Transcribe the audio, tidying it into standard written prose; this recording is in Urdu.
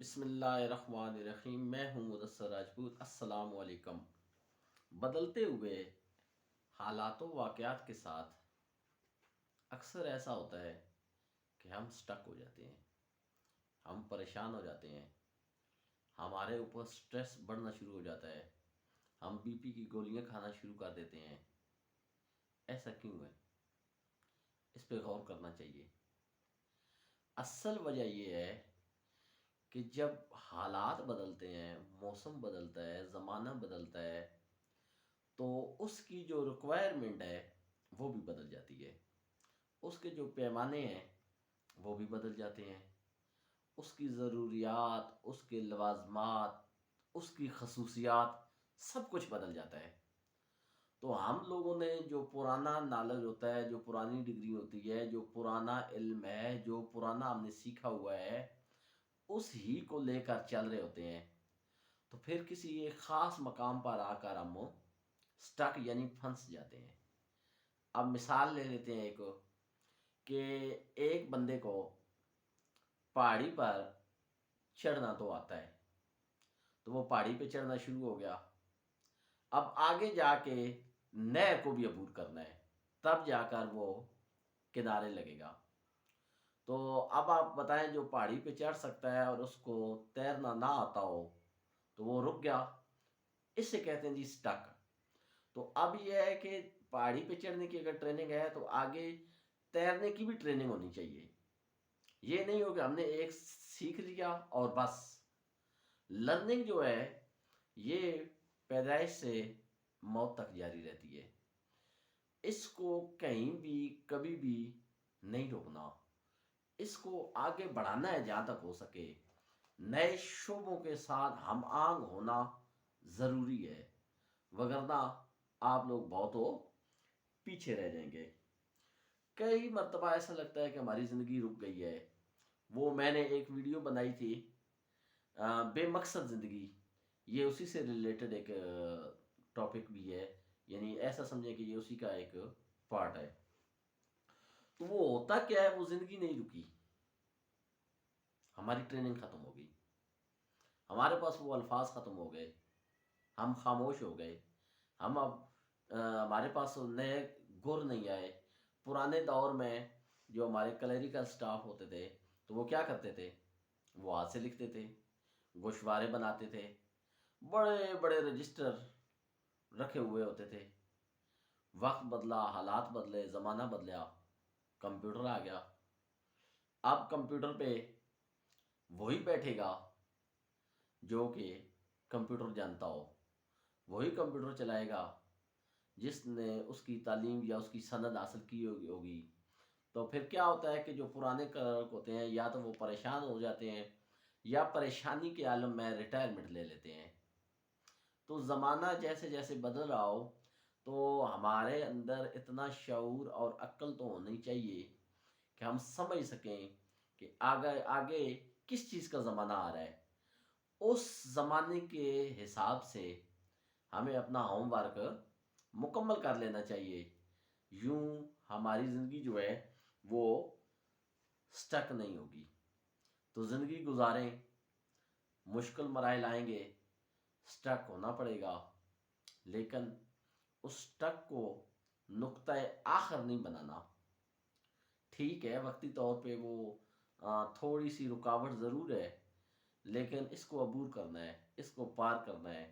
بسم اللہ الرحمن الرحیم۔ میں ہوں مدثر راجپوت۔ السلام علیکم۔ بدلتے ہوئے حالات و واقعات کے ساتھ اکثر ایسا ہوتا ہے کہ ہم سٹک ہو جاتے ہیں، ہم پریشان ہو جاتے ہیں، ہمارے اوپر سٹریس بڑھنا شروع ہو جاتا ہے، ہم بی پی کی گولیاں کھانا شروع کر دیتے ہیں۔ ایسا کیوں ہے؟ اس پہ غور کرنا چاہیے۔ اصل وجہ یہ ہے کہ جب حالات بدلتے ہیں، موسم بدلتا ہے، زمانہ بدلتا ہے، تو اس کی جو ریکوائرمنٹ ہے وہ بھی بدل جاتی ہے، اس کے جو پیمانے ہیں وہ بھی بدل جاتے ہیں، اس کی ضروریات، اس کے لوازمات، اس کی خصوصیات، سب کچھ بدل جاتا ہے۔ تو ہم لوگوں نے جو پرانا نالج ہوتا ہے، جو پرانی ڈگری ہوتی ہے، جو پرانا علم ہے، جو پرانا ہم نے سیکھا ہوا ہے، اس ہی کو لے کر چل رہے ہوتے ہیں۔ تو پھر کسی ایک خاص مقام پر آ کر ہم سٹک یعنی پھنس جاتے ہیں۔ اب مثال لے لیتے ہیں کہ ایک بندے کو پہاڑی پر چڑھنا تو آتا ہے، تو وہ پہاڑی پہ چڑھنا شروع ہو گیا۔ اب آگے جا کے نہر کو بھی عبور کرنا ہے، تب جا کر وہ کنارے لگے گا۔ تو اب آپ بتائیں، جو پہاڑی پہ چڑھ سکتا ہے اور اس کو تیرنا نہ آتا ہو تو وہ رک گیا، اس سے کہتے ہیں جی سٹک۔ تو اب یہ ہے کہ پہاڑی پہ چڑھنے کی اگر ٹریننگ ہے تو آگے تیرنے کی بھی ٹریننگ ہونی چاہیے۔ یہ نہیں ہو کہ ہم نے ایک سیکھ لیا اور بس۔ لرننگ جو ہے یہ پیدائش سے موت تک جاری رہتی ہے، اس کو کہیں بھی کبھی بھی نہیں روکنا، اس کو آگے بڑھانا ہے جہاں تک ہو سکے۔ نئے شعبوں کے ساتھ ہم آہنگ ہونا ضروری ہے، وگرنہ آپ لوگ بہت پیچھے رہ جائیں گے۔ کئی مرتبہ ایسا لگتا ہے کہ ہماری زندگی رک گئی ہے۔ وہ میں نے ایک ویڈیو بنائی تھی، بے مقصد زندگی، یہ اسی سے ریلیٹڈ ایک ٹاپک بھی ہے، یعنی ایسا سمجھیں کہ یہ اسی کا ایک پارٹ ہے۔ تو وہ ہوتا کیا ہے، وہ زندگی نہیں رکی، ہماری ٹریننگ ختم ہو گئی، ہمارے پاس وہ الفاظ ختم ہو گئے، ہم خاموش ہو گئے، ہم اب ہمارے پاس نئے گر نہیں آئے۔ پرانے دور میں جو ہمارے کلیریکل سٹاف ہوتے تھے تو وہ کیا کرتے تھے، وہ ہاتھ سے لکھتے تھے، گوشوارے بناتے تھے، بڑے بڑے رجسٹر رکھے ہوئے ہوتے تھے۔ وقت بدلا، حالات بدلے، زمانہ بدلا، کمپیوٹر آ گیا۔ اب کمپیوٹر پہ وہی بیٹھے گا جو کہ کمپیوٹر جانتا ہو، وہی کمپیوٹر چلائے گا جس نے اس کی تعلیم یا اس کی سند حاصل کی ہوگی۔ تو پھر کیا ہوتا ہے کہ جو پرانے کلرک ہوتے ہیں یا تو وہ پریشان ہو جاتے ہیں یا پریشانی کے عالم میں ریٹائرمنٹ لے لیتے ہیں۔ تو زمانہ جیسے جیسے بدل رہا ہو تو ہمارے اندر اتنا شعور اور عقل تو ہونی چاہیے کہ ہم سمجھ سکیں کہ آگے کس چیز کا زمانہ آ رہا ہے، اس زمانے کے حساب سے ہمیں اپنا ہوم ورک مکمل کر لینا چاہیے۔ یوں ہماری زندگی جو ہے وہ سٹک نہیں ہوگی۔ تو زندگی گزاریں، مشکل مراحل آئیں گے، سٹک ہونا پڑے گا، لیکن اس سٹک کو نقطہ آخر نہیں بنانا۔ ٹھیک ہے، وقتی طور پہ وہ تھوڑی سی رکاوٹ ضرور ہے، لیکن اس کو عبور کرنا ہے، اس کو پار کرنا ہے۔